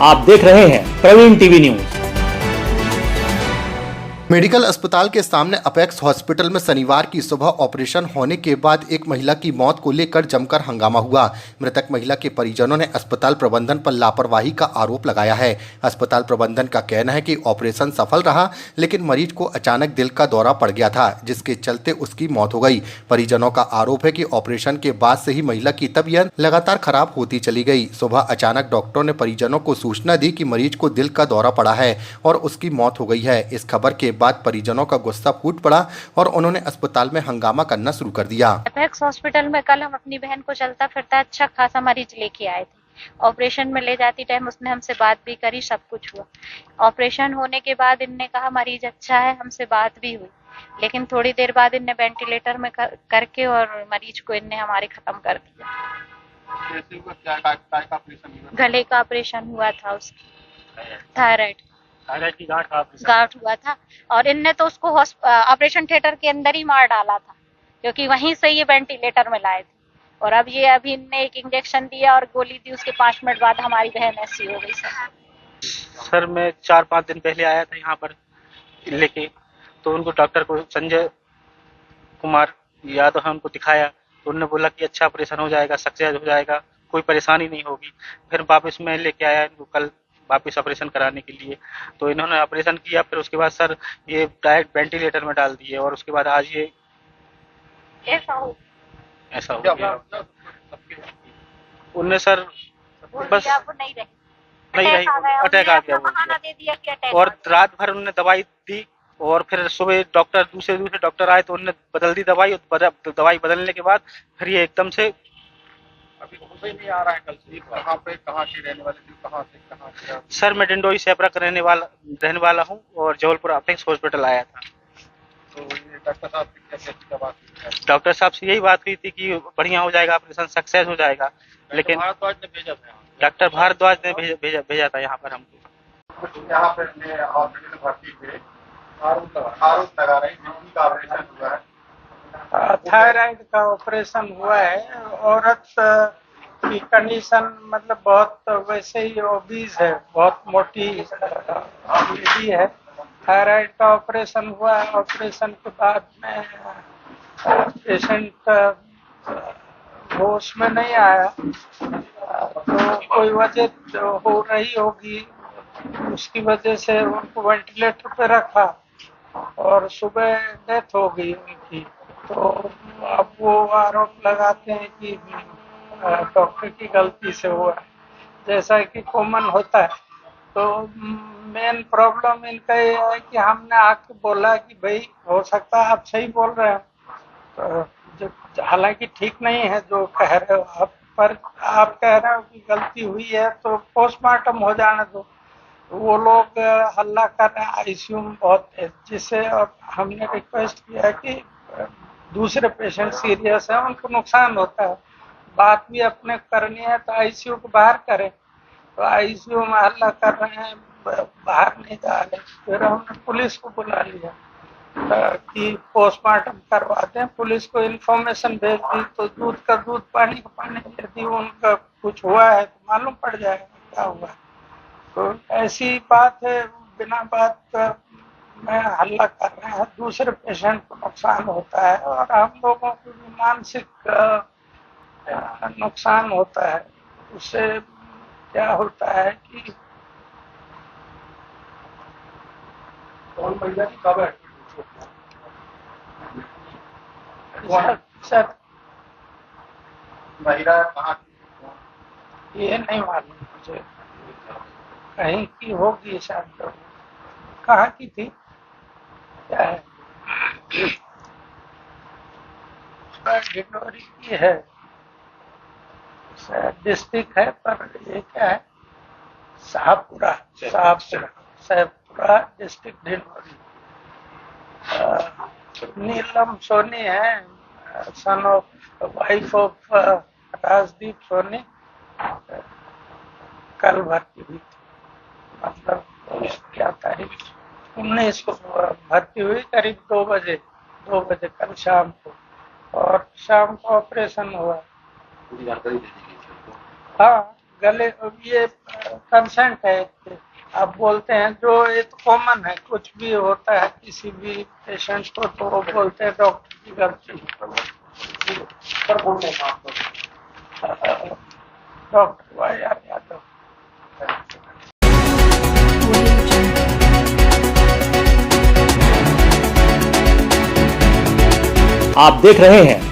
आप देख रहे हैं प्रवीण टीवी न्यूज। मेडिकल अस्पताल के सामने अपेक्स हॉस्पिटल में शनिवार की सुबह ऑपरेशन होने के बाद एक महिला की मौत को लेकर जमकर हंगामा हुआ। मृतक महिला के परिजनों ने अस्पताल प्रबंधन पर लापरवाही का आरोप लगाया है। अस्पताल प्रबंधन का कहना है कि ऑपरेशन सफल रहा, लेकिन मरीज को अचानक दिल का दौरा पड़ गया था, जिसके चलते उसकी मौत हो गई। परिजनों का आरोप है कि ऑपरेशन के बाद से ही महिला की तबीयत लगातार खराब होती चली गई। सुबह अचानक डॉक्टरों ने परिजनों को सूचना दी कि मरीज को दिल का दौरा पड़ा है और उसकी मौत हो गई है। इस खबर के बाद परिजनों का गुस्सा फूट पड़ा और उन्होंने अस्पताल में हंगामा करना शुरू कर दिया। अपेक्स हॉस्पिटल में कल हम अपनी बहन को चलता फिरता अच्छा खासा मरीज लेके आए थे। ऑपरेशन में ले जाती टाइम उसने हमसे बात भी करी, सब कुछ हुआ। ऑपरेशन होने के बाद इनने कहा मरीज अच्छा है, हमसे बात भी हुई, लेकिन थोड़ी देर बाद इनने वेंटिलेटर में करके और मरीज को इनने हमारे खत्म कर दिया। गले का ऑपरेशन हुआ था, उसकी थायराइड की गांठ हुआ था और इनने तो उसको ऑपरेशन थिएटर के अंदर ही मार डाला था, क्योंकि वहीं से ये वेंटिलेटर में लाए थे। और अब ये अभी इनने एक इंजेक्शन दिया और गोली दी, उसके 5 मिनट बाद हमारी बहन ऐसी हो गई। सर मैं 4-5 दिन पहले आया था यहाँ पर लेके, तो उनको डॉक्टर को संजय कुमार यादव है, उनको दिखाया तो उन्होंने बोला कि अच्छा ऑपरेशन हो जाएगा, सक्सेस हो जाएगा, कोई परेशानी नहीं होगी। फिर वापस मैं लेके आया इनको कल वापस ऑपरेशन कराने के लिए, तो इन्होंने ऑपरेशन किया। फिर उसके बाद सर ये डायरेक्ट वेंटिलेटर में डाल दिए और उसके बाद आज ये ऐसा हो गया। उनने सर बस नहीं रही, अटैक आ गया और रात भर उन्होंने दवाई दी और फिर सुबह दूसरे डॉक्टर आए तो उन्होंने बदल दी दवाई। दवाई बदलने के बाद फिर ये एकदम से अभी होश ही नहीं आ रहा है। कल से कहाँ की रहने वाली थी, कहाँ से सर मैं डिंडोई सेपरा का रहने वाला हूँ और जबलपुर अपेक्स हॉस्पिटल आया था। तो ये डॉक्टर साहब की क्या बात हुई? डॉक्टर साहब से यही बात हुई थी कि बढ़िया हो जाएगा, ऑपरेशन सक्सेस हो जाएगा, लेकिन भारद्वाज ने भेजा था, डॉक्टर भारद्वाज ने भेजा था यहाँ पर हमको। यहाँ पे हॉस्पिटल भर्ती हुए, आरोप लगा रहे हैं का ऑपरेशन हुआ है, थायराइड का ऑपरेशन हुआ है। औरत की कंडीशन मतलब बहुत वैसे ही ओबीज है, बहुत मोटी लेडी है। थायराइड का ऑपरेशन हुआ है। ऑपरेशन के बाद में पेशेंट होश में नहीं आया, तो कोई वजह हो रही होगी, उसकी वजह से उनको वेंटिलेटर पे रखा और सुबह डेथ हो गई उनकी। तो अब वो आरोप लगाते हैं कि डॉक्टर की गलती से हुआ, जैसा कि कॉमन होता है। तो मेन प्रॉब्लम इनका ये है कि हमने आके बोला कि भाई हो सकता है आप सही बोल रहे हो, तो हालांकि ठीक नहीं है जो कह रहे हो आप, पर आप कह रहे हो कि गलती हुई है तो पोस्टमार्टम हो जाने दो। वो लोग हल्ला कर रहे हैं आईसीयू में बहुत है, जिससे हमने रिक्वेस्ट किया कि दूसरे पेशेंट सीरियस है, उनको नुकसान होता है, बात भी अपने करनी है तो आईसीयू को बाहर करें। तो आईसीयू में हल्ला कर रहे हैं, बाहर नहीं जा रहे। फिर हमने पुलिस को बुला लिया कि पोस्टमार्टम करवा दें। पुलिस को इन्फॉर्मेशन भेज दी तो दूध का दूध पानी का पानी दे दी। उनका कुछ हुआ है तो मालूम पड़ जाएगा क्या हुआ। तो ऐसी बात है, बिना बात में हल्ला कर रहे हैं, दूसरे पेशेंट को नुकसान होता है और हम लोगों को भी मानसिक नुकसान होता है। उससे क्या होता है कि कौन महिला की कब है सर महिला कहाँ की? ये नहीं मालूम मुझे, कहीं की होगी शायद। कहाँ की थी क्या है? डिंडोरी की है, डिस्ट्रिक्ट है, पर ये क्या है शाहपुरा डिस्ट्रिक्ट डिंडोरी। नीलम सोनी है, son of wife of Rajdeep Soni, कल भर्ती हुई थी। मतलब क्या तारीख 19 को भर्ती हुई, करीब 2 बजे कल शाम को, और शाम को ऑपरेशन हुआ। हाँ, गले ये कंसेंट है इससे। अब बोलते हैं जो ये तो कॉमन है, कुछ भी होता है किसी भी पेशेंट को तो वो बोलते हैं डॉक्टर की गलती। सर बोलते हैं आप डॉक्टर वाई आर यादव। आप देख रहे हैं